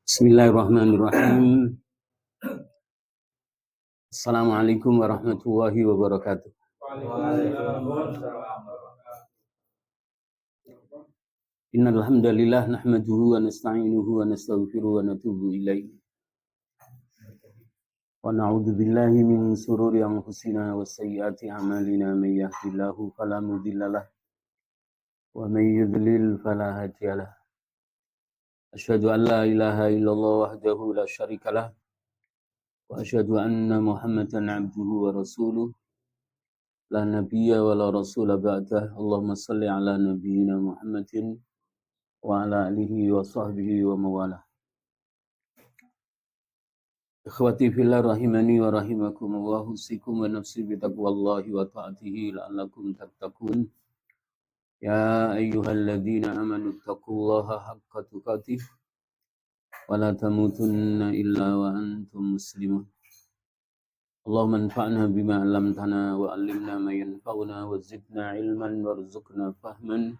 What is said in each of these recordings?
Bismillahirrahmanirrahim. Assalamualaikum warahmatullahi wabarakatuh. Innal hamdalillah nahmaduhu wa nasta'inuhu wa nastaghfiruhu wa natubu ilaihi. Wa na'udzu billahi min shururi anfusina wa sayyiati a'malina may yahdihillahu fala mudhillalah wa may yudlil fala hadiyalah. Asyhadu an la ilaha illallah wahdahu la syarikalah wa asyhadu anna Muhammadan abduhu wa rasuluh la nabiyya wa la rasula ba'dah. Allahumma shalli ala nabiyyina Muhammadin wa ala alihi wa sahbihi wa mawalah. Ikhwati fillah rahimani wa rahimakumullah, usikum wa nafsi bitaqwallahi wa ta'atihi la'allakum tattaqun. Ya ayyuhalladzina amanu taqullaha haqqa tuqatih wa la tamutunna illa wa antum muslimun. Allahumma anfa'na bima 'allamtana wa 'allimna ma yanfa'una wa zidna ilman warzuqna fahman.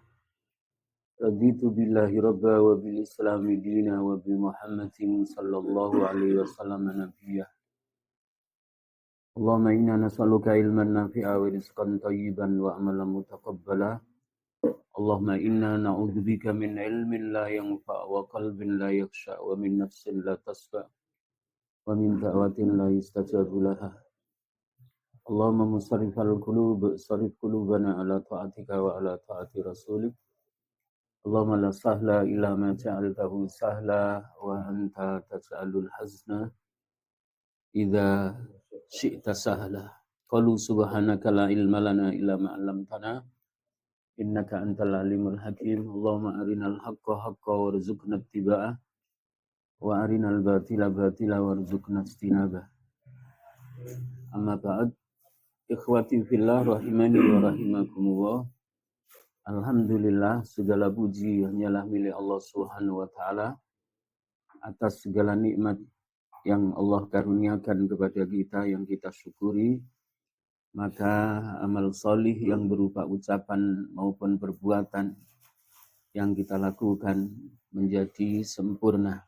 Raditu billahi rabba wa bil islami dina wa bi Muhammadin sallallahu alaihi wasallam nabiyya. Allahumma inna nas'aluka ilman nafi'a wa rizqan thayyiban wa amalan mutaqabbala. Allahumma inna na'udzubika min ilmin la yanfa' wa qalbin la yakhsha wa min nafsin la tasfa' wa min da'watin la yustajabu laha. Allahumma musarrifal qulub sarrif qulubana ala ta'atika wa ala ta'ati rasulik. Allahumma la sahla illa ma ja'altahu sahla wa anta taj'alul hazna idza syi'ta sahla. Qalu subhanaka la ilma lana illa ma 'allamtana innaka antal alimul hakim. Allahumma arinal haqqa haqqa warzuqna ittiba'ah wa arinal batila batila warzuqna ijtinabah. Amma ba'd. Ikhwati fillah rahimani wa rahimakumullah. Alhamdulillah, segala puji hanyalah milik Allah Subhanahu wa taala atas segala nikmat yang Allah karuniakan kepada kita yang kita syukuri. Maka amal solih yang berupa ucapan maupun perbuatan yang kita lakukan menjadi sempurna.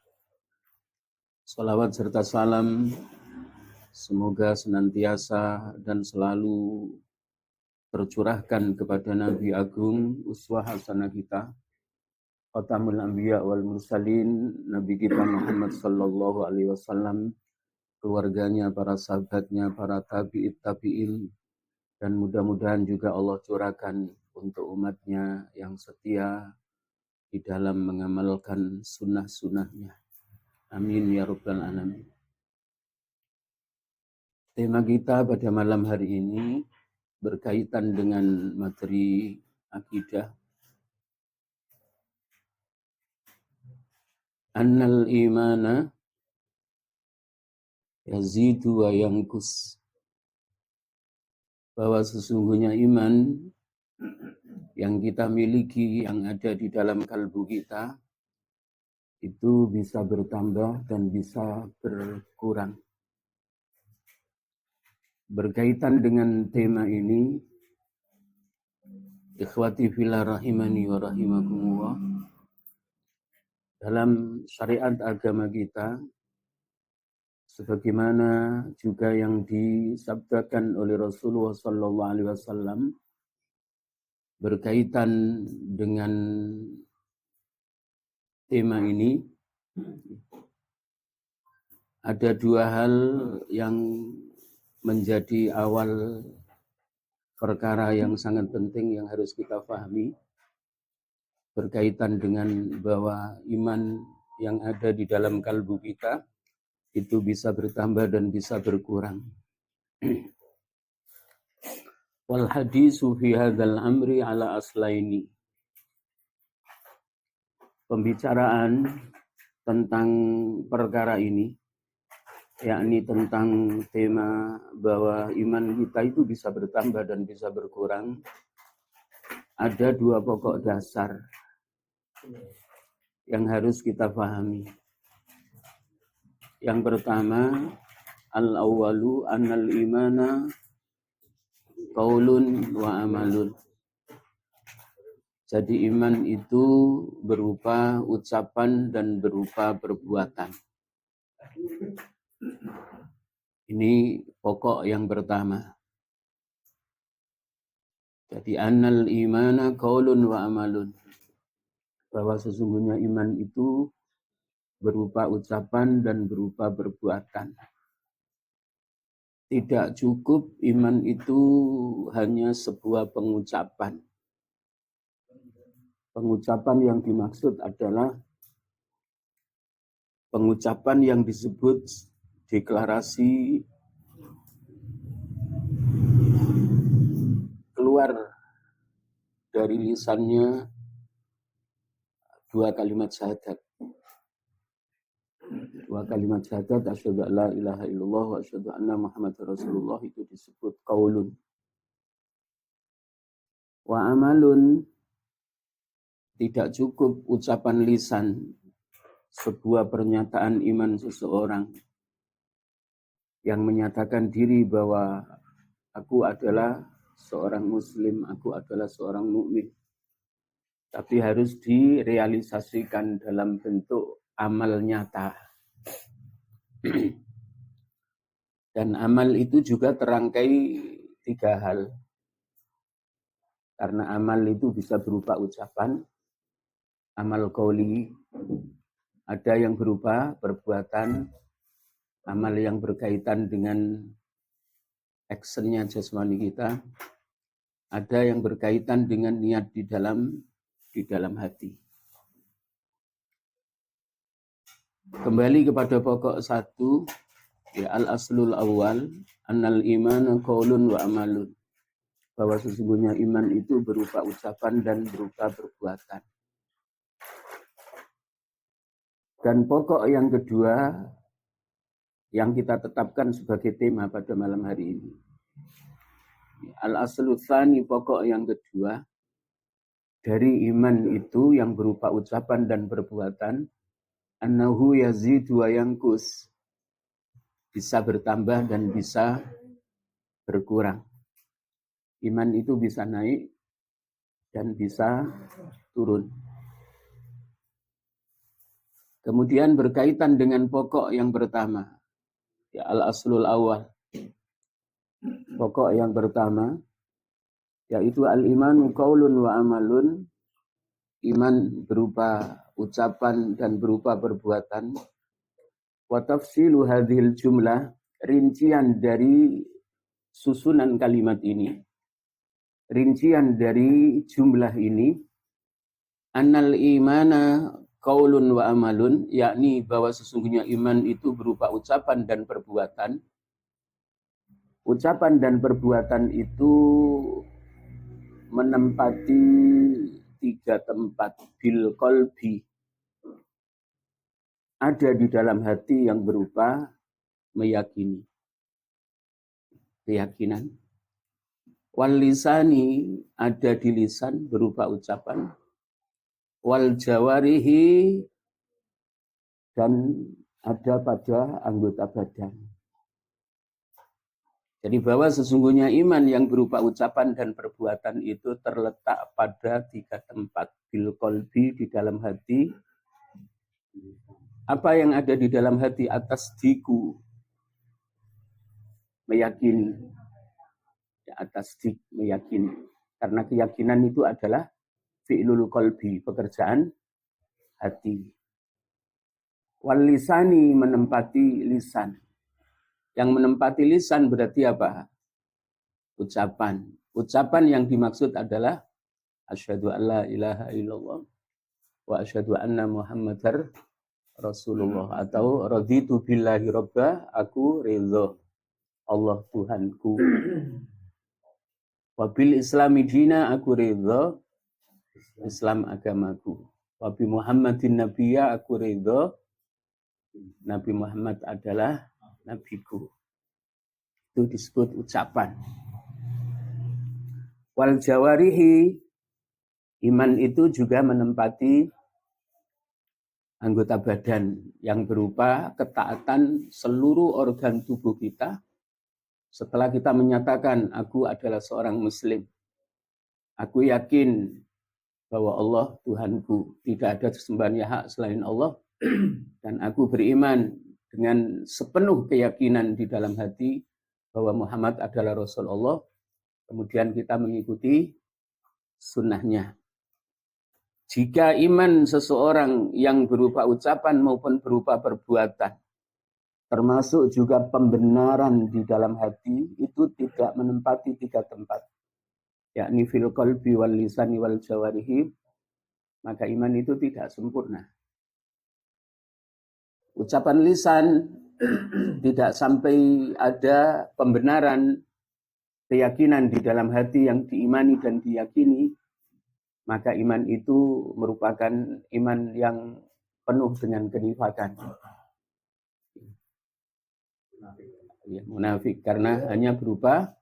Salawat serta salam semoga senantiasa dan selalu tercurahkan kepada Nabi Agung, uswah hasanah kita, Khatamul Anbiya wal Mursalin, Nabi kita Muhammad sallallahu alaihi wasallam, keluarganya, para sahabatnya, para tabi'in, dan mudah-mudahan juga Allah curahkan untuk umatnya yang setia di dalam mengamalkan sunnah-sunnahnya. Amin ya rabbal alamin. Tema kita pada malam hari ini berkaitan dengan materi akidah. Annal imana yazidu wa yanqus. Bahwa sesungguhnya iman yang kita miliki, yang ada di dalam kalbu kita, itu bisa bertambah dan bisa berkurang. Berkaitan dengan tema ini, ikhwati fillah rahimani wa rahimakumullah, dalam syariat agama kita, sebagaimana juga yang disabdakan oleh Rasulullah sallallahu alaihi wasallam berkaitan dengan tema ini, ada dua hal yang menjadi awal perkara yang sangat penting yang harus kita pahami berkaitan dengan bahwa iman yang ada di dalam kalbu kita itu bisa bertambah dan bisa berkurang. Wal hadisu fi hadzal amri ala aslaini. Pembicaraan tentang perkara ini, yakni tentang tema bahwa iman kita itu bisa bertambah dan bisa berkurang, ada dua pokok dasar yang harus kita pahami. Yang pertama, al-awwalu annal imana qaulun wa amalun. Jadi iman itu berupa ucapan dan berupa perbuatan. Ini pokok yang pertama. Jadi annal imana qaulun wa amalun. Bahwa sesungguhnya iman itu berupa ucapan dan berupa perbuatan. Tidak cukup iman itu hanya sebuah pengucapan. Pengucapan yang dimaksud adalah pengucapan yang disebut deklarasi keluar dari lisannya dua kalimat syahadat. Dua kalimat syahadat, asyhadu an la ilaha illallah wa asyhadu anna Muhammadar Rasulullah, itu disebut qaulun. Wa amalun, tidak cukup ucapan lisan, sebuah pernyataan iman seseorang yang menyatakan diri bahwa aku adalah seorang muslim, aku adalah seorang mukmin. Tapi harus direalisasikan dalam bentuk amal nyata. Dan amal itu juga terangkai tiga hal. Karena amal itu bisa berupa ucapan, amal qauli, ada yang berupa perbuatan, amal yang berkaitan dengan actionnya jasmani kita, ada yang berkaitan dengan niat di dalam hati. Kembali kepada pokok satu, ya al-aslul awal, annal iman qaulun wa amalun. Bahwa sesungguhnya iman itu berupa ucapan dan berupa perbuatan. Dan pokok yang kedua yang kita tetapkan sebagai tema pada malam hari ini. Al-aslu tsani, pokok yang kedua dari iman itu yang berupa ucapan dan perbuatan, annahu yazidu wa yanqus, bisa bertambah dan bisa berkurang. Iman itu bisa naik dan bisa turun. Kemudian berkaitan dengan pokok yang pertama, ya al-aslul awal. Pokok yang pertama yaitu al-imanu qaulun wa amalun. Iman berupa ucapan dan berupa perbuatan. Wa tafsilu hadhil jumlah, rincian dari susunan kalimat ini. Rincian dari jumlah ini, annal imana qaulun wa amalun, yakni bahwa sesungguhnya iman itu berupa ucapan dan perbuatan. Ucapan dan perbuatan itu menempati tiga tempat bil qalbi. Ada di dalam hati yang berupa meyakini, keyakinan. Wal lisani, ada di lisan berupa ucapan. Wal jawarihi, dan ada pada anggota badan. Jadi bahwa sesungguhnya iman yang berupa ucapan dan perbuatan itu terletak pada tiga tempat. Bil qalbi, di dalam hati. Apa yang ada di dalam hati? Atas diku, meyakini. Ya, atas dik, meyakini. Karena keyakinan itu adalah fi'lul qalbi, pekerjaan hati. Wal lisani, menempati lisan. Yang menempati lisan berarti apa? Ucapan. Ucapan yang dimaksud adalah asyhadu an la ilaha illallah wa asyhadu anna Muhammadar Rasulullah, atau raditu billahi robba, aku ridho Allah Tuhanku. Wabil islami dina, aku ridho Islam agamaku. Wabi Muhammadin nabiyya, aku ridho Nabi Muhammad adalah nabiku. Itu disebut ucapan. Wal jawarihi, iman itu juga menempati anggota badan yang berupa ketaatan seluruh organ tubuh kita Setelah kita menyatakan aku adalah seorang muslim, aku yakin bahwa Allah Tuhanku, tidak ada sesembahan yang hak selain Allah, dan aku beriman dengan sepenuh keyakinan di dalam hati bahwa Muhammad adalah Rasul Allah, kemudian kita mengikuti sunnahnya. Jika iman seseorang yang berupa ucapan maupun berupa perbuatan, termasuk juga pembenaran di dalam hati, itu tidak menempati 3 tempat, yakni fil qalbi wal lisani wal jawarihi, maka iman itu tidak sempurna. Ucapan lisan tidak sampai ada pembenaran keyakinan di dalam hati yang diimani dan diyakini, maka iman itu merupakan iman yang penuh dengan kenifakan. Ya, munafik, karena hanya berupa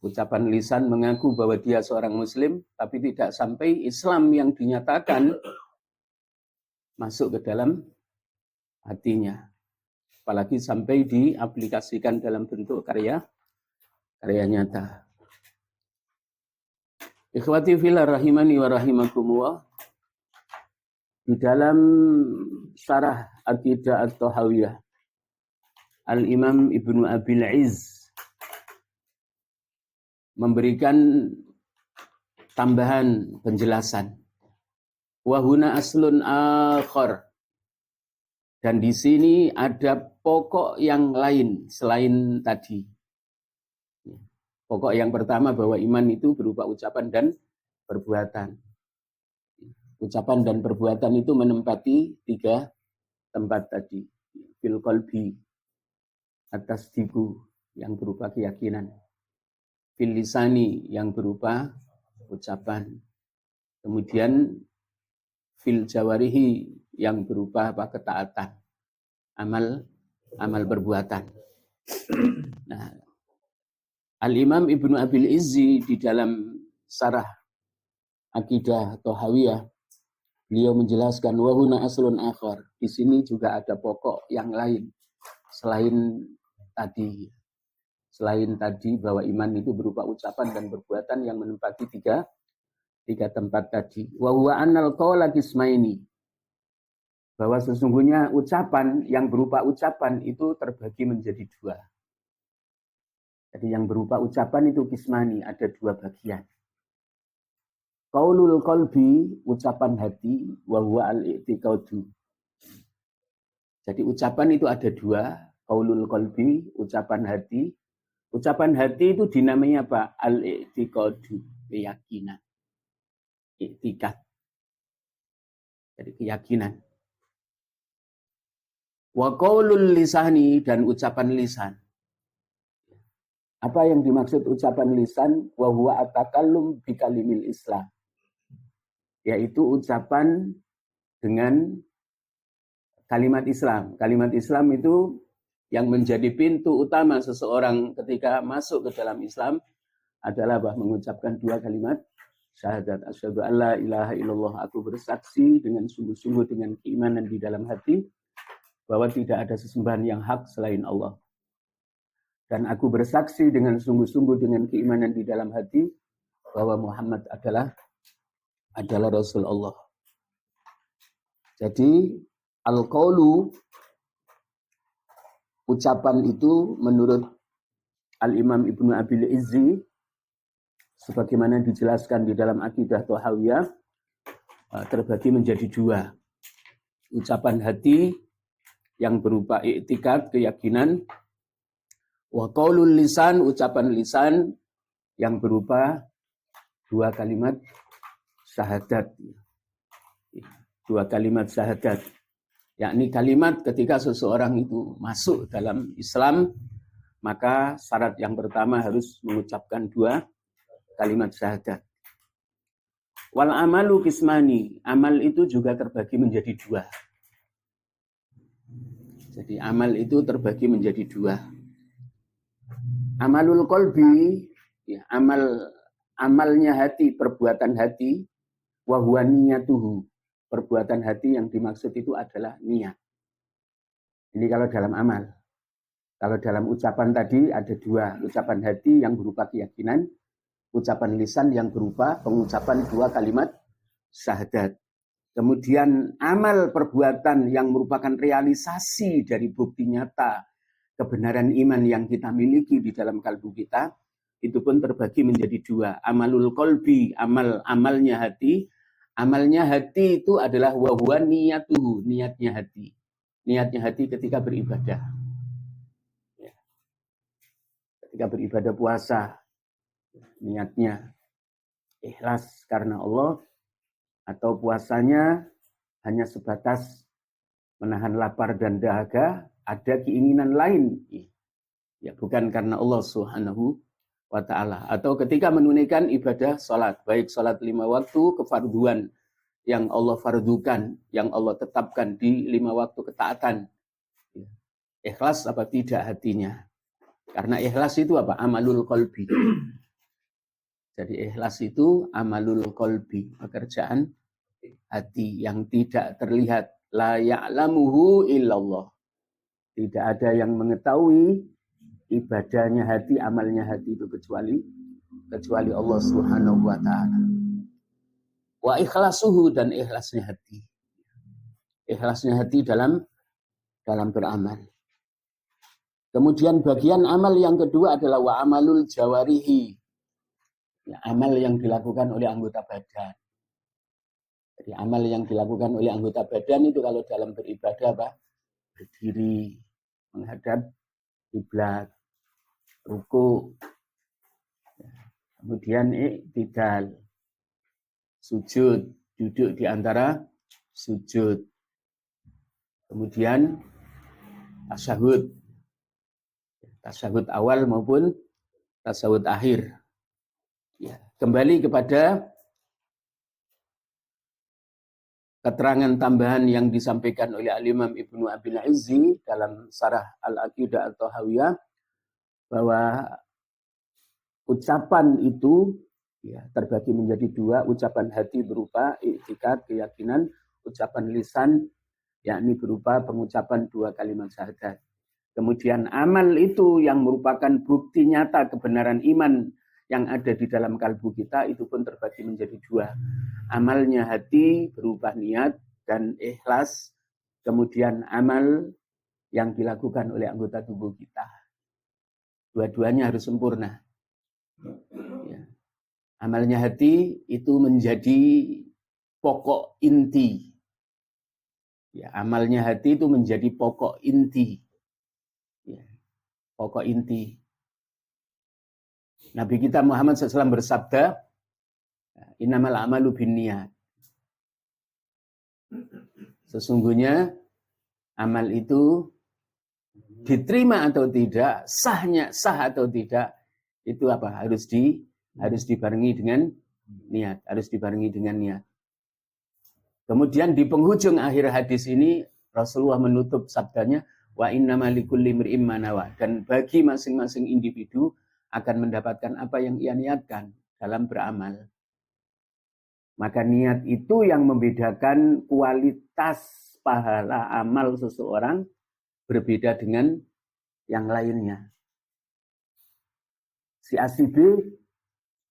ucapan lisan mengaku bahwa dia seorang muslim, tapi tidak sampai Islam yang dinyatakan masuk ke dalam hatinya. Apalagi sampai diaplikasikan dalam bentuk karya nyata. Ikhwati fillah rahimani wa rahimakumullah. Di dalam syarah Aqidah At-Thahawiyah, Al-Imam Ibnu Abil Izz memberikan tambahan penjelasan. Wa huna aslun akhar. Dan di sini ada pokok yang lain selain tadi. Pokok yang pertama bahwa iman itu berupa ucapan dan perbuatan. Ucapan dan perbuatan itu menempati 3 tempat tadi. Fil qalbi, atas diku yang berupa keyakinan. Fil lisani yang berupa ucapan. Kemudian fil jawarihi yang berupa ketaatan. Amal perbuatan. Nah, Al-Imam Ibnu Abil Izzi di dalam syarah Aqidah Thahawiyah, beliau menjelaskan wahuna aslun akhar. Di sini juga ada pokok yang lain selain tadi. Selain tadi bahwa iman itu berupa ucapan dan perbuatan yang menempati 3 tempat tadi. Wa huwa annal qawla qismaini. Bahwa sesungguhnya ucapan yang berupa ucapan itu terbagi menjadi 2. Jadi yang berupa ucapan itu qismani, ada 2 bagian. Qaulul qalbi, ucapan hati, wa huwa al-i'tiqadu. Jadi ucapan itu ada 2, qaulul qalbi, ucapan hati. Ucapan hati itu dinamanya apa? Al-i'tiqadu, keyakinan. I'tiqad. Jadi keyakinan. Wa qaulul lisani, dan ucapan lisan. Apa yang dimaksud ucapan lisan? Wa huwa at-takallum bi kalimil Islam. Yaitu ucapan dengan kalimat Islam. Kalimat Islam itu yang menjadi pintu utama seseorang ketika masuk ke dalam Islam adalah mengucapkan 2 kalimat syahadat. Asyhadu an la ilaha illallah, aku bersaksi dengan sungguh-sungguh dengan keimanan di dalam hati bahwa tidak ada sesembahan yang hak selain Allah. Dan aku bersaksi dengan sungguh-sungguh dengan keimanan di dalam hati bahwa Muhammad adalah Rasul Allah. Jadi al-qaulu, ucapan itu menurut Al-Imam Ibnu Abil Izzi sebagaimana dijelaskan di dalam Aqidah Thahawiyah terbagi menjadi 2. Ucapan hati yang berupa i'tikad, keyakinan. Wa qaulul lisan, ucapan lisan yang berupa 2 kalimat syahadat. 2 kalimat syahadat. Yakni kalimat ketika seseorang itu masuk dalam Islam, maka syarat yang pertama harus mengucapkan 2 kalimat syahadat. Wal amalu qismani, amal itu juga terbagi menjadi 2. Jadi amal itu terbagi menjadi 2. Amalul qalbi, ya, amalnya hati, perbuatan hati, wa huwa niyatuhu. Perbuatan hati yang dimaksud itu adalah niat. Ini kalau dalam amal. Kalau dalam ucapan tadi ada dua, ucapan hati yang berupa keyakinan, ucapan lisan yang berupa pengucapan dua kalimat syahadat. Kemudian amal perbuatan yang merupakan realisasi dari bukti nyata kebenaran iman yang kita miliki di dalam kalbu kita, itu pun terbagi menjadi dua. Amalul kolbi, amalnya hati. Amalnya hati itu adalah wahwa niyatuhu, niatnya hati. Niatnya hati ketika beribadah. Ketika beribadah puasa, niatnya ikhlas karena Allah, atau puasanya hanya sebatas menahan lapar dan dahaga, ada keinginan lain, ya bukan karena Allah Subhanahu wa ta'ala. Atau ketika menunaikan ibadah salat, baik salat 5 waktu, kefarduan yang Allah fardukan, yang Allah tetapkan di 5 waktu ketaatan, ikhlas apa tidak hatinya? Karena ikhlas itu apa? Amalul qalbi. Jadi ikhlas itu amalul qalbi, pekerjaan hati yang tidak terlihat. La ya'lamuhu illallah. Tidak ada yang mengetahui ibadahnya hati, amalnya hati itu kecuali Allah Subhanahu wa ta'ala. Wa ikhlasuhu, dan ikhlasnya hati. Ikhlasnya hati dalam beramal. Kemudian bagian amal yang kedua adalah wa amalul jawarihi. Ya, amal yang dilakukan oleh anggota badan. Jadi amal yang dilakukan oleh anggota badan itu kalau dalam beribadah apa? Berdiri, menghadap kiblat, ruku, kemudian i'tidal, sujud, duduk di antara sujud, kemudian tasyahud awal maupun tasyahud akhir. Ya, kembali kepada keterangan tambahan yang disampaikan oleh Al-Imam Ibnu Abil Izzi dalam Syarah Al-Aqidah At-Tahawiyah, bahwa ucapan itu ya, terbagi menjadi dua, ucapan hati berupa i'tikad, keyakinan, ucapan lisan yakni berupa pengucapan dua kalimat syahadat. Kemudian amal itu yang merupakan bukti nyata kebenaran iman yang ada di dalam kalbu kita, itu pun terbagi menjadi dua. Amalnya hati berupa niat dan ikhlas, kemudian amal yang dilakukan oleh anggota tubuh kita. Dua-duanya harus sempurna. Ya. Amalnya hati itu menjadi pokok inti. Ya, amalnya hati itu menjadi pokok inti. Ya, pokok inti. Nabi kita Muhammad SAW bersabda, innamal a'malu binniyat. Sesungguhnya amal itu diterima atau tidak, sah atau tidak, itu apa? Harus dibarengi dengan niat, harus dibarengi dengan niat. Kemudian di penghujung akhir hadis ini Rasulullah menutup sabdanya, wa innama likulli imri'in ma nawa, dan bagi masing-masing individu akan mendapatkan apa yang ia niatkan dalam beramal. Maka niat itu yang membedakan kualitas pahala amal seseorang berbeda dengan yang lainnya. Si A, si B,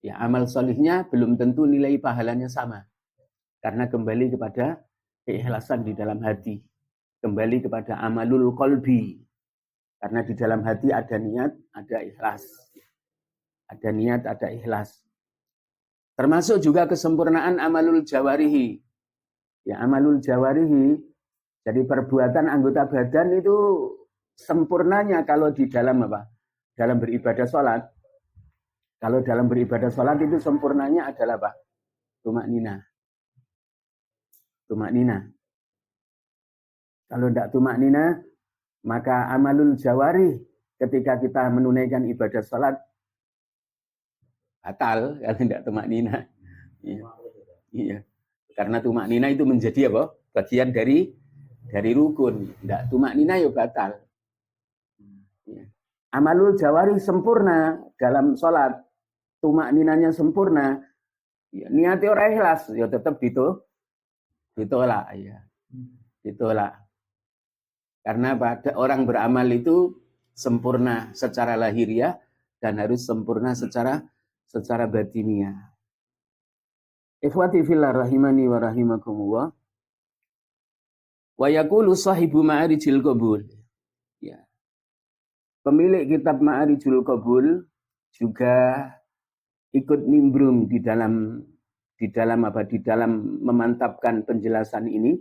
ya amal solihnya belum tentu nilai pahalanya sama. Karena kembali kepada keikhlasan di dalam hati. Kembali kepada amalul qalbi. Karena di dalam hati ada niat, ada ikhlas. Ada niat, ada ikhlas. Termasuk juga kesempurnaan amalul jawarihi. Ya, amalul jawarihi, jadi perbuatan anggota badan itu sempurnanya kalau di dalam apa? Dalam beribadah sholat. Kalau dalam beribadah sholat itu sempurnanya adalah apa? Tumak nina. Kalau tidak tumak nina, maka amalul jawari ketika kita menunaikan ibadah sholat batal kalau tidak tumak nina. Iya. Karena tumak nina itu menjadi apa? Bagian dari rukun. Tidak tumak nina ya batal. Ya. Amalul jawari sempurna dalam sholat. Tumak ninanya sempurna. Ya, niatnya orang ikhlas, ya tetap ditolak. Ya. Ditolak. Karena pada orang beramal itu sempurna secara lahiriah dan harus sempurna secara batiniah. Ikhwati fillah rahimani wa rahimakumullah. Wa yaqulu sahibu Ma'arijil Qabul. Ya. Pemilik kitab Ma'arijul Qabul juga ikut nimbrung di dalam memantapkan penjelasan ini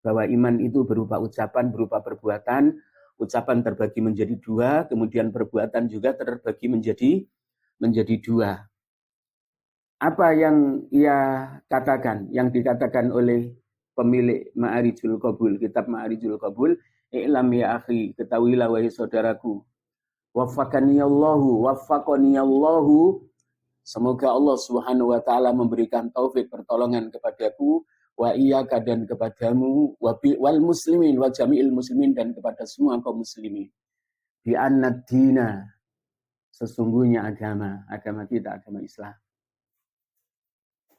bahwa iman itu berupa ucapan, berupa perbuatan. Ucapan terbagi menjadi dua, kemudian perbuatan juga terbagi menjadi dua. Apa yang ia katakan, yang dikatakan oleh pemilik Ma'arijul Qabul, kitab Ma'arijul Qabul, i'lam ya akhi, ketahuilah wahai saudaraku, waffaqaniyallahu, semoga Allah Subhanahu wa taala memberikan taufik pertolongan kepadaku, wa iyyaka dan kepadamu, wal muslimin wa jami'il muslimin dan kepada semua kaum muslimin. Bi annad dina, sesungguhnya agama kita agama Islam.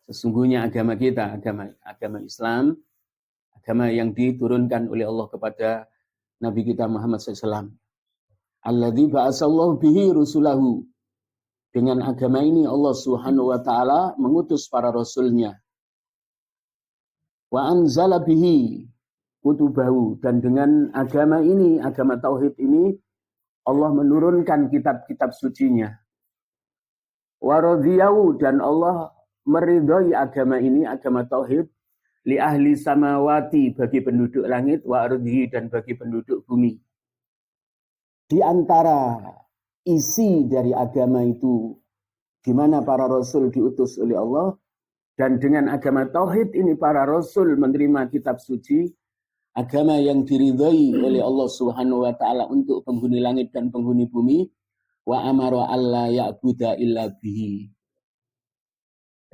Sesungguhnya agama kita agama Islam, agama yang diturunkan oleh Allah kepada Nabi kita Muhammad SAW. Alladzi ba'asallahu bihi rusulahu. Dengan agama ini Allah Subhanahu wa taala mengutus para rasulnya. Wa anzala bihi kutubahu, dan dengan agama ini, agama tauhid ini, Allah menurunkan kitab-kitab sucinya. Wa radhiyahu, dan Allah meridhai agama ini, agama tauhid, li ahli samawati, bagi penduduk langit, wa ardhihi, dan bagi penduduk bumi. Di antara isi dari agama itu, di mana para rasul diutus oleh Allah, dan dengan agama tauhid ini para rasul menerima kitab suci, agama yang diridhai oleh Allah Subhanahu wa taala untuk penghuni langit dan penghuni bumi, wa amara alla ya'budu illa bihi.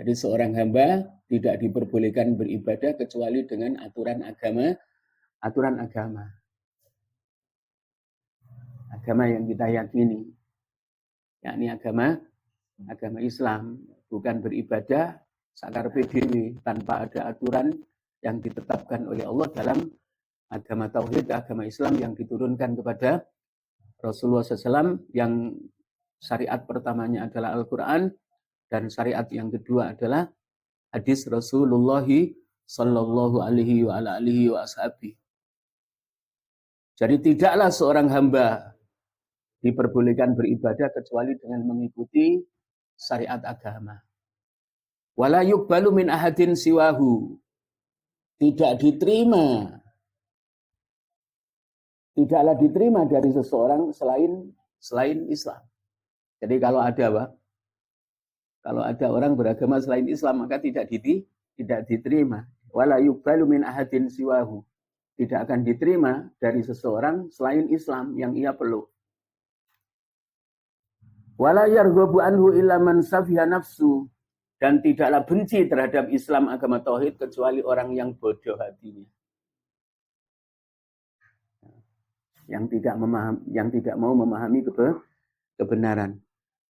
Jadi seorang hamba tidak diperbolehkan beribadah kecuali dengan aturan agama. Agama yang kita yakini, yakni agama Islam, bukan beribadah sakar PDW tanpa ada aturan yang ditetapkan oleh Allah dalam agama tauhid, agama Islam yang diturunkan kepada Rasulullah SAW, yang syariat pertamanya adalah Al-Quran, dan syariat yang kedua adalah hadis Rasulullah sallallahu alaihi wa alihi wa ashabi. Jadi tidaklah seorang hamba diperbolehkan beribadah kecuali dengan mengikuti syariat agama. Wala yuqbalu min ahadin siwahu. Tidaklah diterima dari seseorang selain Islam. Jadi kalau ada orang beragama selain Islam, maka tidak diterima. Wala yuqbalu min ahadin siwahu. Tidak akan diterima dari seseorang selain Islam yang ia peluk. Wala yarghabu anhu illa man safiha nafsu. Dan tidaklah benci terhadap Islam agama tauhid kecuali orang yang bodoh hatinya. Yang tidak mau memahami kebenaran.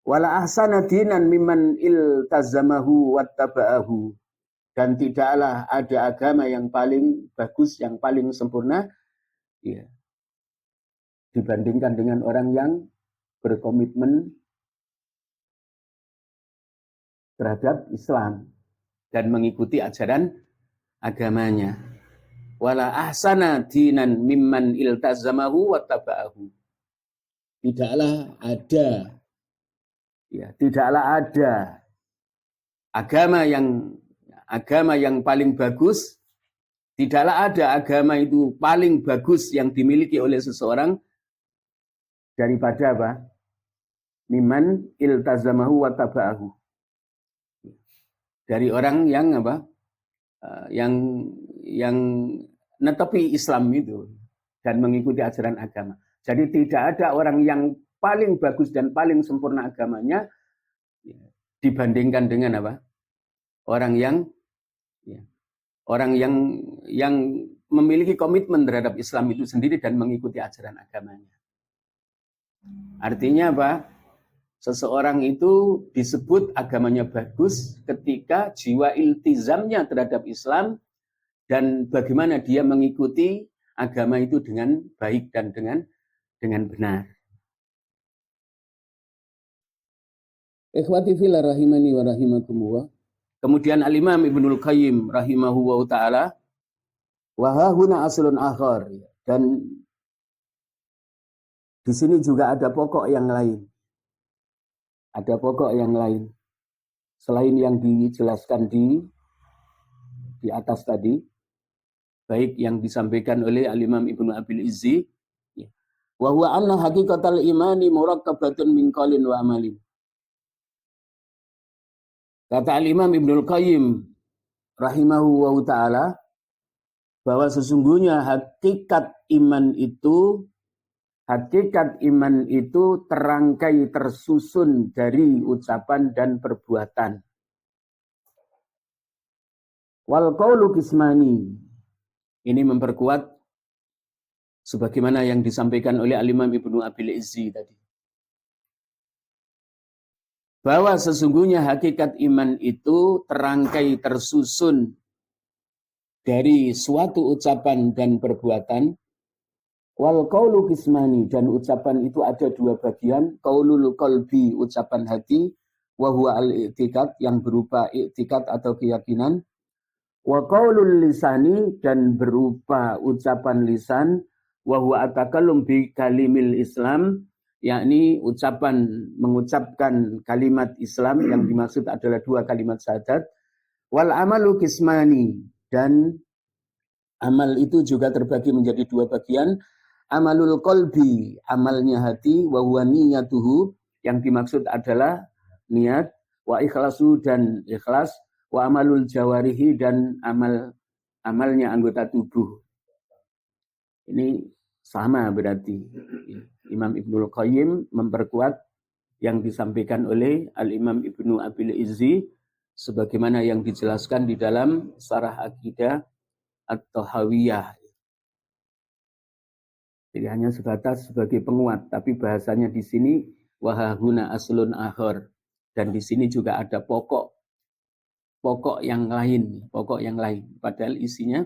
Wala ahsana dinan mimman iltazamahu wattaba'ahu. Dan tidaklah ada agama yang paling bagus, yang paling sempurna, ya, dibandingkan dengan orang yang berkomitmen terhadap Islam dan mengikuti ajaran agamanya. Wala ahsana dinan mimman iltazamahu wattaba'ahu. Tidaklah ada agama yang paling bagus, tidaklah ada agama itu paling bagus yang dimiliki oleh seseorang daripada apa? Mimman iltazamahu wattaba'ahu. Dari orang yang yang netepi Islam itu dan mengikuti ajaran agama. Jadi tidak ada orang yang paling bagus dan paling sempurna agamanya dibandingkan dengan apa? Orang yang memiliki komitmen terhadap Islam itu sendiri dan mengikuti ajaran agamanya. Artinya apa? Seseorang itu disebut agamanya bagus ketika jiwa iltizamnya terhadap Islam dan bagaimana dia mengikuti agama itu dengan baik dan dengan benar. Ikhwati fillah rahimani wa rahimakumullah. Kemudian Al-Imam Ibnul Qayyim rahimahullah ta'ala, wa hahuna aslun akhar, dan di sini juga ada pokok yang lain. Ada pokok yang lain selain yang dijelaskan di atas tadi, baik yang disampaikan oleh Al-Imam Ibnu Abil Izzi, wa huwa anna haqiqatal imani murakkabatun min qaulin wa amalin. Kata Al-Imam Ibnul Qayyim rahimahullahu ta'ala, bahwa sesungguhnya hakikat iman itu terangkai tersusun dari ucapan dan perbuatan. Wal qaulu qismani. Ini memperkuat sebagaimana yang disampaikan oleh Al-Imam Ibnu Abil Izzi tadi. Bahwa sesungguhnya hakikat iman itu terangkai tersusun dari suatu ucapan dan perbuatan. Wal qaulu qismani, dan ucapan itu ada dua bagian. Qaulul qalbi, ucapan hati, wa huwa al-i'tiqad, yang berupa i'tiqad atau keyakinan. Wa qaulul lisani, dan berupa ucapan lisan, wa huwa at-takallum bi kalimil Islam, yakni mengucapkan kalimat Islam, yang dimaksud adalah dua kalimat syahadat. Wal amalu qismani, dan amal itu juga terbagi menjadi dua bagian. Amalul qalbi, amalnya hati, wa huwa niyatuhu, yang dimaksud adalah niat, wa ikhlasu, dan ikhlas, wa amalul jawarihi, dan amalnya anggota tubuh. Ini sama berarti. Imam Ibnul Qayyim memperkuat yang disampaikan oleh Al-Imam Ibnu Abil Izzi sebagaimana yang dijelaskan di dalam Syarah Aqidah At-Tahawiyah. Jadi hanya sebatas sebagai penguat, tapi bahasanya di sini wahahuna aslun akhar, dan di sini juga ada pokok yang lain, padahal isinya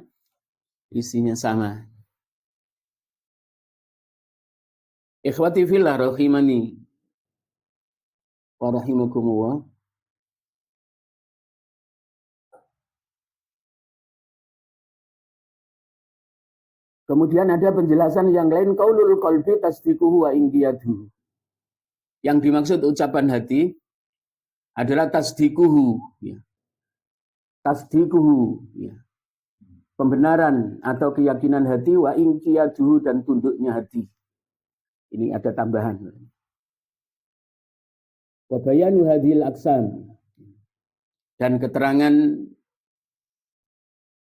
sama. Ikhwati fillah rahimani wa rahimakumullah. Kemudian ada penjelasan yang lain, qaulul qalbi tasdiquhu wa inqiyatuhu. Yang dimaksud ucapan hati adalah tasdiquhu, ya. Tasdiquhu, ya. Pembenaran atau keyakinan hati, wa inqiyatuhu, dan tunduknya hati. Ini ada tambahan. Wa bayanu hadhil aqsam, dan keterangan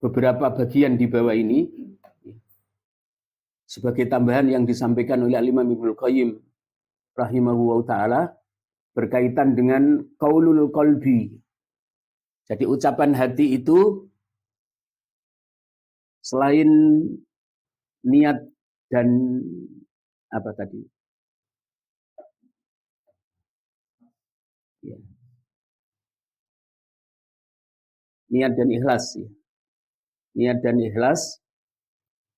beberapa bagian di bawah ini sebagai tambahan yang disampaikan oleh Al-Imam Ibnul Qayyim rahimahullah ta'ala berkaitan dengan qaulul qalbi. Jadi ucapan hati itu selain niat dan apa tadi? Ya. Niat dan ikhlas. Ya. Niat dan ikhlas.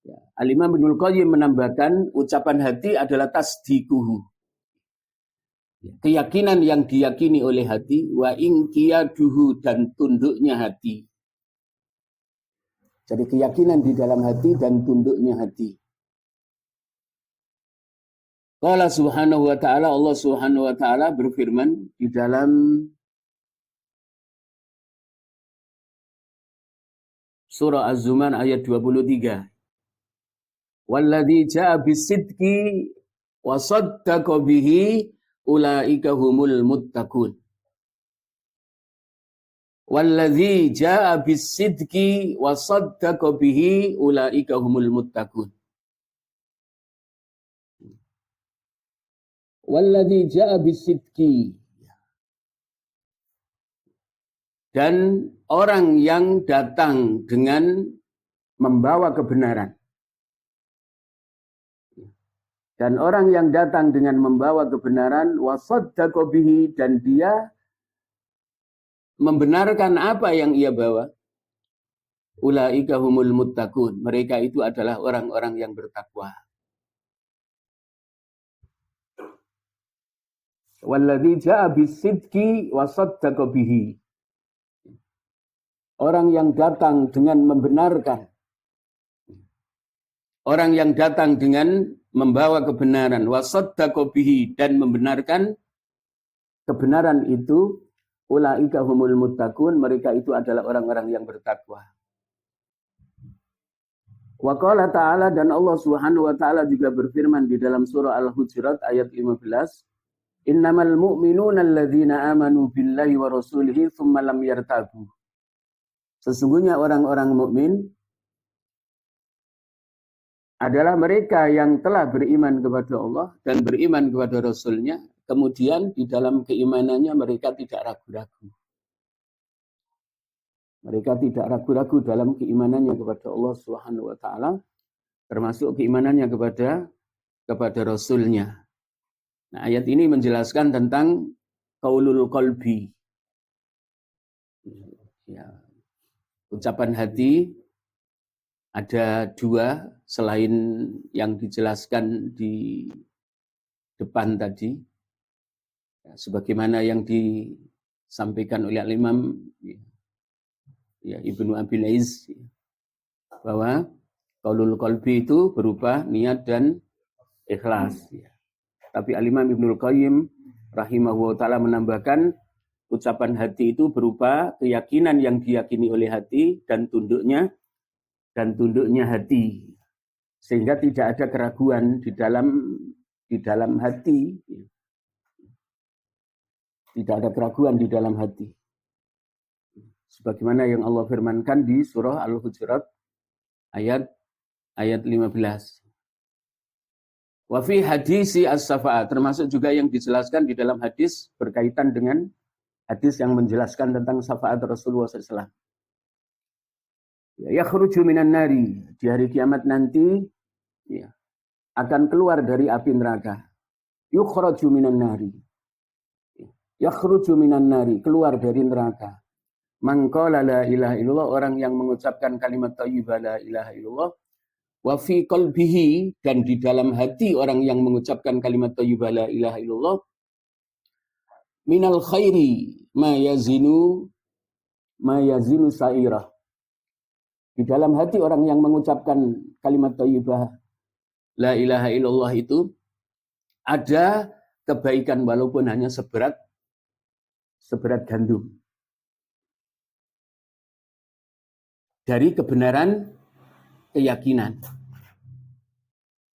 Ya. Al-Imam Ibnul Qayyim menambahkan ucapan hati adalah tasdiquhu. Keyakinan yang diyakini oleh hati, wa inqiyaduhu, dan tunduknya hati. Jadi keyakinan di dalam hati dan tunduknya hati. Qala subhanahu wa ta'ala, Allah subhanahu wa ta'ala berfirman di dalam surah Az-Zumar ayat 23. Walladzi jaa bisidqi wa saddaqa bihi ulaika humul muttaqun. Walladzi jaa bisidqi wa saddaqa bihi ulaika humul muttaqun. Walladzi jaa bisidqi, dan orang yang datang dengan membawa kebenaran. Dan orang yang datang dengan membawa kebenaran, wasaddaqa bihi, dan dia membenarkan apa yang ia bawa. Ulaika humul muttaqun, mereka itu adalah orang-orang yang bertakwa. Walladzi jaa bisidqi wa saddaqa bihi. Orang yang datang dengan membenarkan. Orang yang datang dengan membawa kebenaran, wa saddaqa bihi, dan membenarkan kebenaran itu, ulaika humul muttaqun, mereka itu adalah orang-orang yang bertakwa. Wa qala ta'ala, dan Allah Subhanahu wa taala juga berfirman di dalam surah Al-Hujurat ayat 15, innamal mu'minuna alladzina amanu billahi wa rasulihi tsumma lam yartabu. Sesungguhnya orang-orang mukmin adalah mereka yang telah beriman kepada Allah dan beriman kepada Rasul-Nya, kemudian di dalam keimanannya mereka tidak ragu-ragu. Mereka tidak ragu-ragu dalam keimanannya kepada Allah Subhanahu wa taala, termasuk keimanannya kepada Rasul-Nya. Nah, ayat ini menjelaskan tentang qaulul qalbi. Ya, ucapan hati ada dua selain yang dijelaskan di depan tadi. Ya, sebagaimana yang disampaikan oleh Imam ya, Ibnu Abil Aiz, bahwa qaulul qalbi itu berupa niat dan ikhlas. Ya. Tapi Al-Imam Ibnul Qayyim rahimahullah ta'ala menambahkan ucapan hati itu berupa keyakinan yang diyakini oleh hati dan tunduknya hati, sehingga tidak ada keraguan di dalam hati, tidak ada keraguan di dalam hati, sebagaimana yang Allah firmankan di surah Al-Hujurat ayat 15. Wa fi hadisi as-safa'ah, termasuk juga yang dijelaskan di dalam hadis berkaitan dengan hadis yang menjelaskan tentang syafaat Rasulullah SAW. Yakhruju minan nari, di hari kiamat nanti ya, akan keluar dari api neraka. Yukhraju minan nari, yakhruju minan nari, keluar dari neraka. Man qala la ilaha illallah, orang yang mengucapkan kalimat thayyibah la ilaha illallah, wa fi qalbihi, dan di dalam hati orang yang mengucapkan kalimat thayyibah la ilaha illallah, minal khairi ma yazinu sa'irah. Di dalam hati orang yang mengucapkan kalimat thayyibah la ilaha illallah itu ada kebaikan walaupun hanya seberat gandum. Dari kebenaran, keyakinan,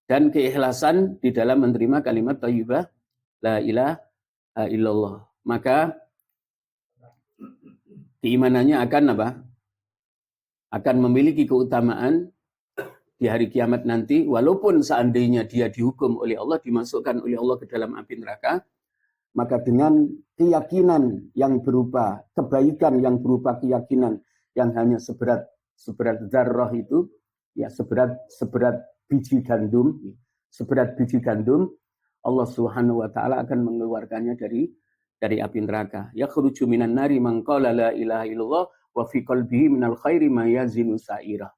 dan keikhlasan di dalam menerima kalimat thayyibah la ilaha illallah. Maka keimanannya akan apa? Akan memiliki keutamaan di hari kiamat nanti, walaupun seandainya dia dihukum oleh Allah, dimasukkan oleh Allah ke dalam api neraka, maka dengan keyakinan yang berupa kebaikan, yang berupa keyakinan yang hanya seberat zarrah itu, ya seberat biji gandum, Allah Subhanahu wa taala akan mengeluarkannya dari api neraka. Yakhruju minan nari man qala la ilaha illallah wa fi qalbihi minal khairi ma yazinu sa'irah.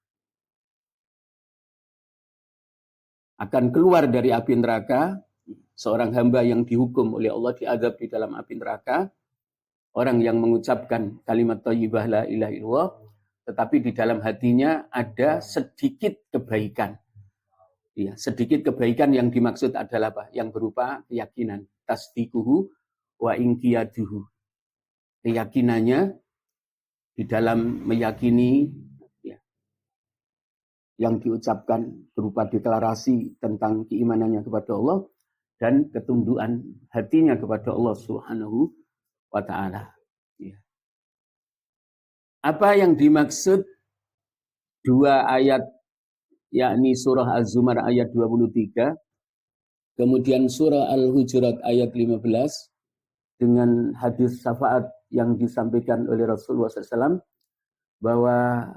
Akan keluar dari api neraka seorang hamba yang dihukum oleh Allah, diazab di dalam api neraka, orang yang mengucapkan kalimat thayyibah la ilaha illallah, tetapi di dalam hatinya ada sedikit kebaikan. Ya, sedikit kebaikan yang dimaksud adalah apa? Yang berupa keyakinan, tasdiquhu wa inqiyaduhu. Keyakinannya di dalam meyakini ya, yang diucapkan berupa deklarasi tentang keimanannya kepada Allah dan ketundukan hatinya kepada Allah Subhanahu wa taala. Ya. Apa yang dimaksud dua ayat, yakni surah Az-Zumar ayat 23, kemudian surah Al-Hujurat ayat 15 dengan hadis syafaat yang disampaikan oleh Rasulullah SAW, bahwa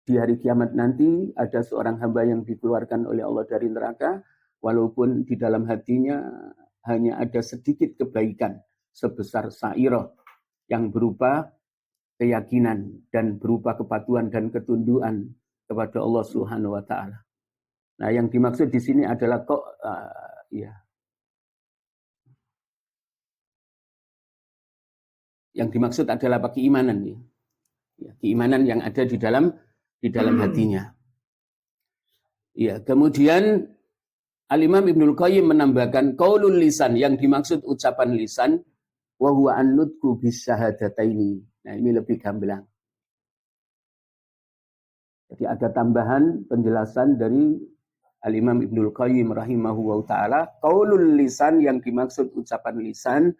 di hari kiamat nanti ada seorang hamba yang dikeluarkan oleh Allah dari neraka, walaupun di dalam hatinya hanya ada sedikit kebaikan sebesar sa'irah yang berupa keyakinan dan berupa kepatuhan dan ketundukan kepada Allah Subhanahu wa taala. Nah, yang dimaksud di sini adalah Yang dimaksud adalah apa? Keimanan. Ya. Keimanan yang ada di dalam hatinya. Ya, kemudian Al-Imam Ibnul Qayyim menambahkan qaulul lisan, yang dimaksud ucapan lisan, wa huwa an-nutqu bisyahadataini. Nah, ini lebih gamblang. Jadi ada tambahan penjelasan dari Al-Imam Ibnul Qayyim rahimahullahu taala, qaulul lisan, yang dimaksud ucapan lisan,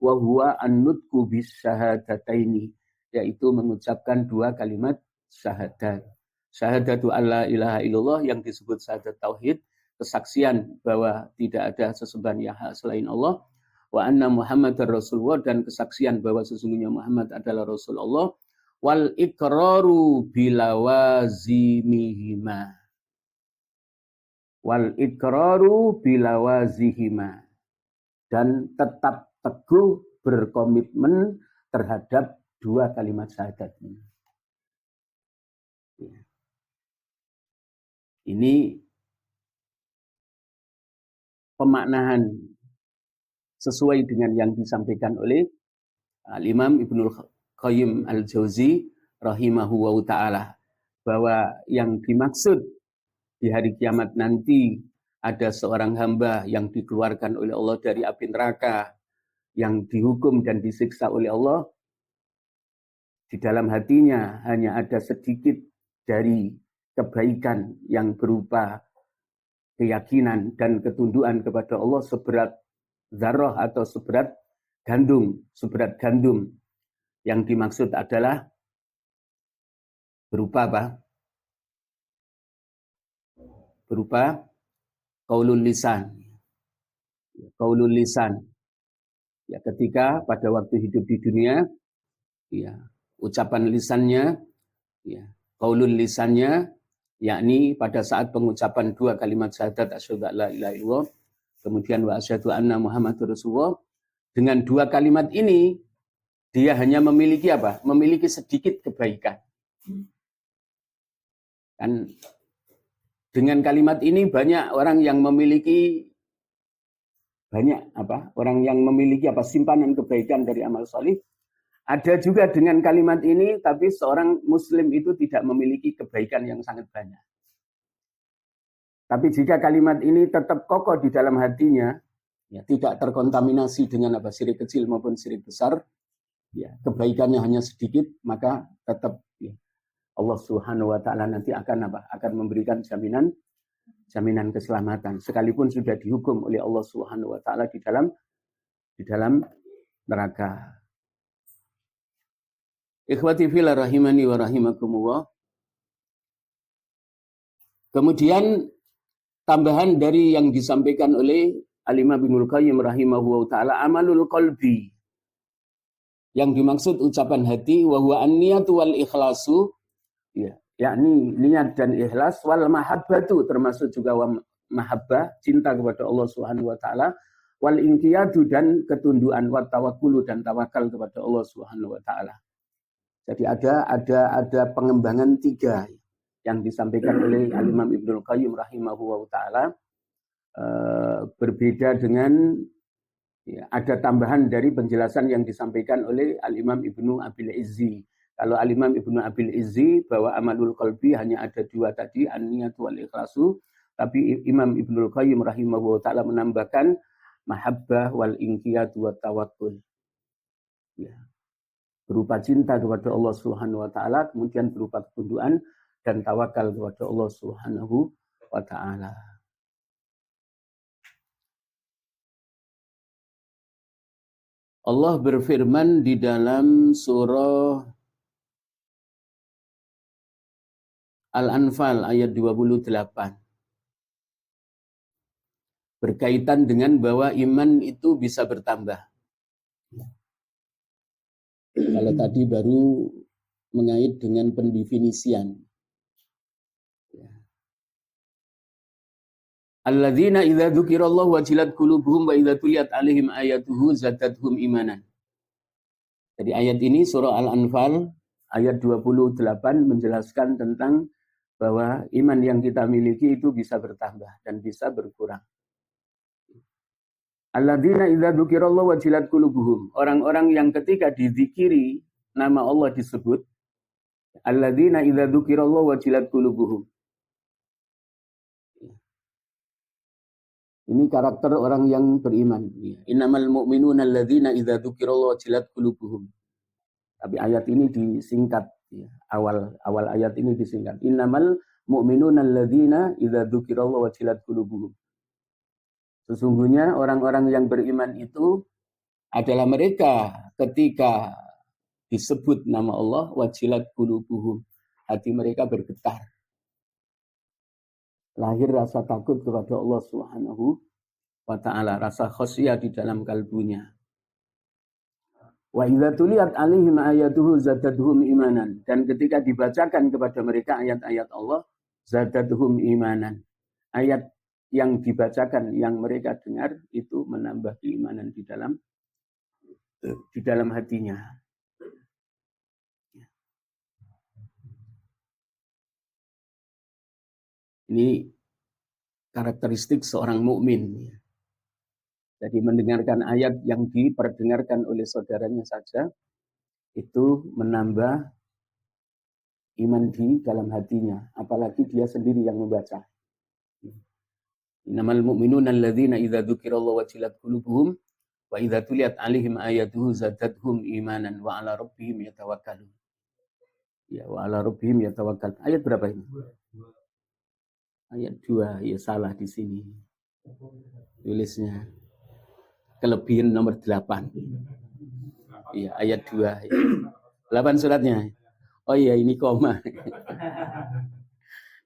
wa huwa an-nutqu bisyahadataini, yaitu mengucapkan dua kalimat syahadat. Syahadatu alla ilaha illallah, yang disebut syahadat tauhid, kesaksian bahwa tidak ada sesembahan yang hak selain Allah, wa anna Muhammadar Rasulullah, dan kesaksian bahwa sesungguhnya Muhammad adalah Rasulullah, wal iqraru bilawazimihima, wal iqraru bilawazihima, dan tetap teguh berkomitmen terhadap dua kalimat syahadat ini. Ini pemaknaan sesuai dengan yang disampaikan oleh Al-Imam Ibnul Qayyim Al-Jauzi rahimahullahu ta'ala, bahwa yang dimaksud di hari kiamat nanti ada seorang hamba yang dikeluarkan oleh Allah dari api neraka, yang dihukum dan disiksa oleh Allah, di dalam hatinya hanya ada sedikit dari kebaikan yang berupa keyakinan dan ketundukan kepada Allah seberat zarrah atau seberat gandum. Yang dimaksud adalah berupa apa? Berupa qaulul lisan. Qaulul lisan. Ya, ketika pada waktu hidup di dunia, ya, ucapan lisannya, ya, qaulul lisannya, yakni pada saat pengucapan dua kalimat syahadat asyhadu alla ilaha illallah, kemudian wa asyhadu anna Muhammadur Rasulullah, dengan dua kalimat ini dia hanya memiliki apa? Memiliki sedikit kebaikan. Kan dengan kalimat ini banyak orang yang memiliki simpanan kebaikan dari amal solih. Ada juga dengan kalimat ini, tapi seorang muslim itu tidak memiliki kebaikan yang sangat banyak. Tapi jika kalimat ini tetap kokoh di dalam hatinya, ya, tidak terkontaminasi dengan syirik kecil maupun syirik besar, ya, kebaikannya hanya sedikit, maka tetap, ya, Allah Subhanahu wa taala nanti akan memberikan jaminan keselamatan, sekalipun sudah dihukum oleh Allah Subhanahu wa taala di dalam neraka. Ikhwati fillah rahimani wa rahimakumullah. Kemudian tambahan dari yang disampaikan oleh Al-Imam Ibnul Qayyim rahimahullah ta'ala, amalul qalbi, yang dimaksud ucapan hati, wa huwa an-niyatu wal ikhlasu, ya, yakni niat dan ikhlas, wal mahabbatu, termasuk juga mahabbah, cinta kepada Allah Subhanahu wa taala, wal inqiyadu, dan ketunduan, wa tawakkulu, dan tawakal kepada Allah Subhanahu wa taala. Jadi ada pengembangan tiga yang disampaikan oleh Al-Imam Ibnul Qayyim rahimahullah ta'ala, berbeda dengan, ya, ada tambahan dari penjelasan yang disampaikan oleh Al-Imam Ibnu Abil Izzi. Kalau Al-Imam Ibnu Abil Izzi bahwa amalul qalbi hanya ada dua tadi, an-niyatu wal ikhlasu, tapi Imam Ibnul Qayyim rahimahullah ta'ala menambahkan mahabbah wal inqiyadu wat tawakkul. Ya. Berupa cinta kepada Allah Subhanahu wa taala, kemudian berupa ketundukan dan tawakal kepada Allah Subhanahu wa taala. Allah berfirman di dalam surah Al-Anfal ayat 28. Berkaitan dengan bahwa iman itu bisa bertambah. Kalau tadi baru mengait dengan pendefinisian. Alladzina idza dzukirallahu wajilat qulubuhum wa idza tuliyat alaihim ayatuhu zadatuhum imanan. Jadi ayat ini surah Al-Anfal ayat 28 menjelaskan tentang bahwa iman yang kita miliki itu bisa bertambah dan bisa berkurang. Alladzina idza dzukirallahu wajilat qulubuhum. Orang-orang yang ketika dizikiri nama Allah disebut. Alladzina idza dzukirallahu wajilat qulubuhum. Ini karakter orang yang beriman. Innamal mu'minuna alladzina idza dzukirallahu wajilat qulubuhum. Tapi ayat ini disingkat. Awal ayat ini disingkat. Innamal mu'minuna alladzina idza dzukirallahu wajilat qulubuhum. Sesungguhnya orang-orang yang beriman itu adalah mereka ketika disebut nama Allah, wajilat qulubuhum, hati mereka bergetar. Lahir rasa takut kepada Allah Subhanahu wa taala, rasa khasyah di dalam kalbunya. Wa idza tuliyat alaihim ayatuhu zadatuhum imanan, dan ketika dibacakan kepada mereka ayat-ayat Allah, zadatuhum imanan. Ayat yang dibacakan, yang mereka dengar itu menambah keimanan di dalam hatinya. Ini karakteristik seorang mukmin. Jadi mendengarkan ayat yang diperdengarkan oleh saudaranya saja itu menambah iman di dalam hatinya, apalagi dia sendiri yang membaca. Innamal mu'minuna alladzina idza dzukirallahu wajilat qulubuhum wa idza tuliyat 'alaihim ayatuhu zadatuhum imanan wa 'ala rabbihim yatawakkalun. Ya, wa 'ala rabbihim yatawakkalun. Ayat berapa ini? Ayat 2, ya salah di sini. Tulisnya kelebihan nomor 8. Iya, ayat 2. 8 suratnya. Oh iya, ini koma.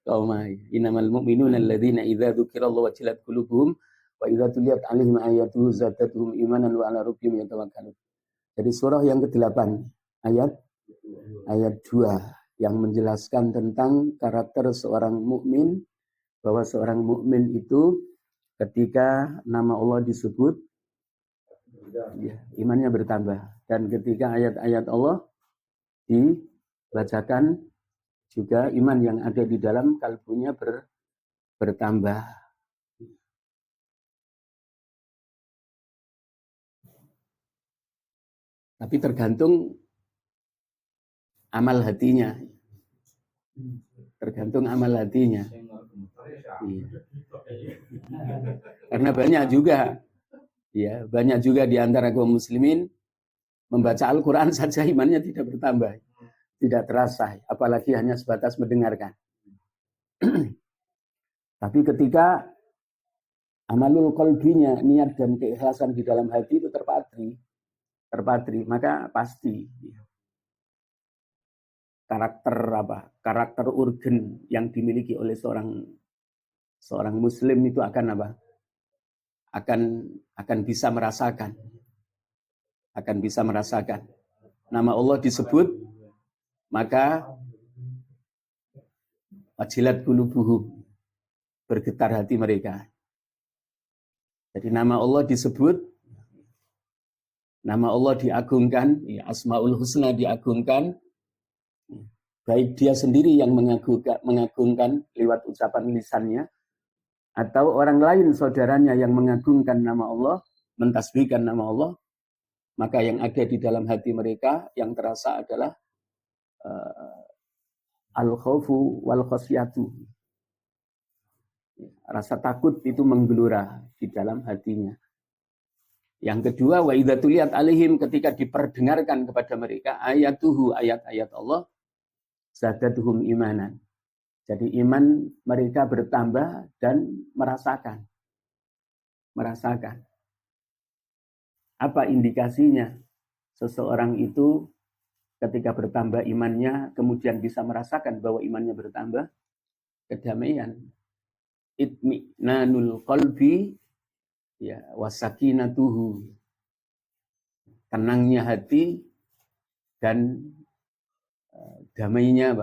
Koma. Innamal mu'minuna alladzina idza dzukirallahu wajilat qulubuhum wa idza tuliyat 'alaihim ayatuhu zadatuhum imanan wa 'ala rabbihim yatawakkalun. Jadi surah yang ke-8 ayat 2 yang menjelaskan tentang karakter seorang mukmin, bahwa seorang mukmin itu ketika nama Allah disebut ya, imannya bertambah, dan ketika ayat-ayat Allah dibacakan juga iman yang ada di dalam kalbunya bertambah. Tapi tergantung amal hatinya. Tergantung amal hatinya. Iya. Karena banyak juga di antara kaum muslimin membaca Al-Quran saja imannya tidak bertambah. Tidak terasa, apalagi hanya sebatas mendengarkan. Tapi ketika amalul qalbinya, niat dan keikhlasan di dalam hati itu terpatri, maka pasti karakter urgen yang dimiliki oleh seorang muslim itu akan bisa merasakan. Nama Allah disebut, maka wajilat qulubuhum, bergetar hati mereka. Jadi nama Allah disebut, nama Allah diagungkan, ya, Asmaul Husna diagungkan, baik dia sendiri yang mengagungkan lewat ucapan lisannya, atau orang lain saudaranya yang mengagungkan nama Allah, mentasbihkan nama Allah, maka yang ada di dalam hati mereka yang terasa adalah al-khawfu wal khasyatu. Rasa takut itu menggelora di dalam hatinya. Yang kedua, wa idza tuliyat alaihim, ketika diperdengarkan kepada mereka ayatuhu, ayat-ayat Allah, zadatuhum imanan. Jadi iman mereka bertambah dan merasakan. Apa indikasinya? Seseorang itu ketika bertambah imannya, kemudian bisa merasakan bahwa imannya bertambah, kedamaian. Itminanul qalbi, ya, wasakinatuhu, tenangnya hati dan damainya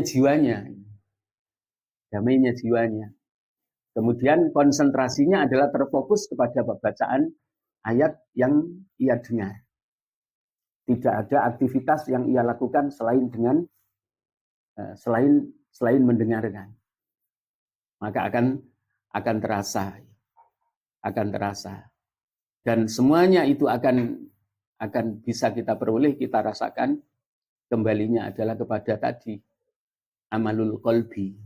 jiwanya. Kemudian konsentrasinya adalah terfokus kepada bacaan ayat yang ia dengar. Tidak ada aktivitas yang ia lakukan selain mendengarkan. Maka akan terasa akan terasa. Dan semuanya itu akan bisa kita peroleh, kita rasakan, kembalinya adalah kepada tadi amalul qalbi.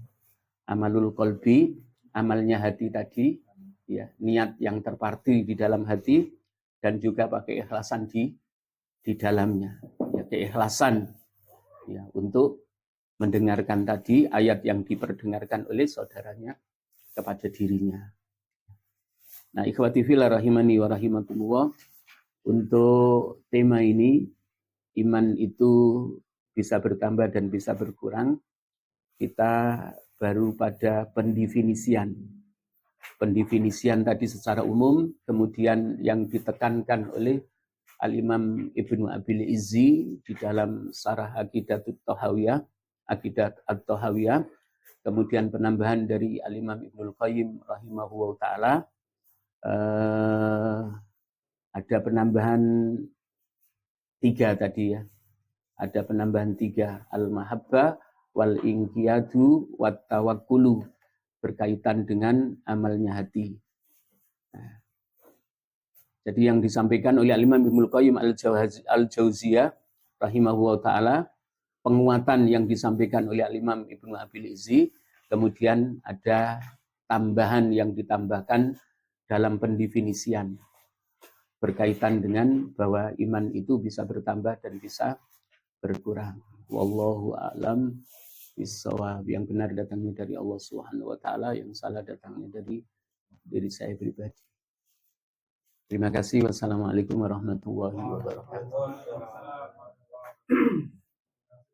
Amalul qalbi, amalnya hati tadi, ya, niat yang terparti di dalam hati dan juga pakai ikhlasan di dalamnya. Ya, keikhlasan ya untuk mendengarkan tadi ayat yang diperdengarkan oleh saudaranya kepada dirinya. Nah, ikhwati fillah rahimani wa rahimakumullah, untuk tema ini, iman itu bisa bertambah dan bisa berkurang, kita baru pada pendefinisian. Pendefinisian tadi secara umum, kemudian yang ditekankan oleh Al-Imam Ibnu Abil Izzi di dalam Syarah Aqidatut Thahawiyah, Aqidat At-Thahawiyah, kemudian penambahan dari Al-Imam Ibnul Qayyim rahimahullah ta'ala, ada penambahan 3 tadi ya. Ada penambahan 3, al-mahabbah wal inqiyadu wat tawakkulu, berkaitan dengan amalnya hati. Nah, jadi yang disampaikan oleh Imam Ibnul Qayyim al-Jauziyah rahimahullah ta'ala, penguatan yang disampaikan oleh Imam Ibnu Abil Izzi, kemudian ada tambahan yang ditambahkan dalam pendefinisian berkaitan dengan bahwa iman itu bisa bertambah dan bisa berkurang. Wallahu a'lam bishawab. Yang benar datangnya dari Allah Subhanahu wa taala, yang salah datangnya dari diri saya pribadi. Terima kasih. Wassalamualaikum warahmatullahi wabarakatuh.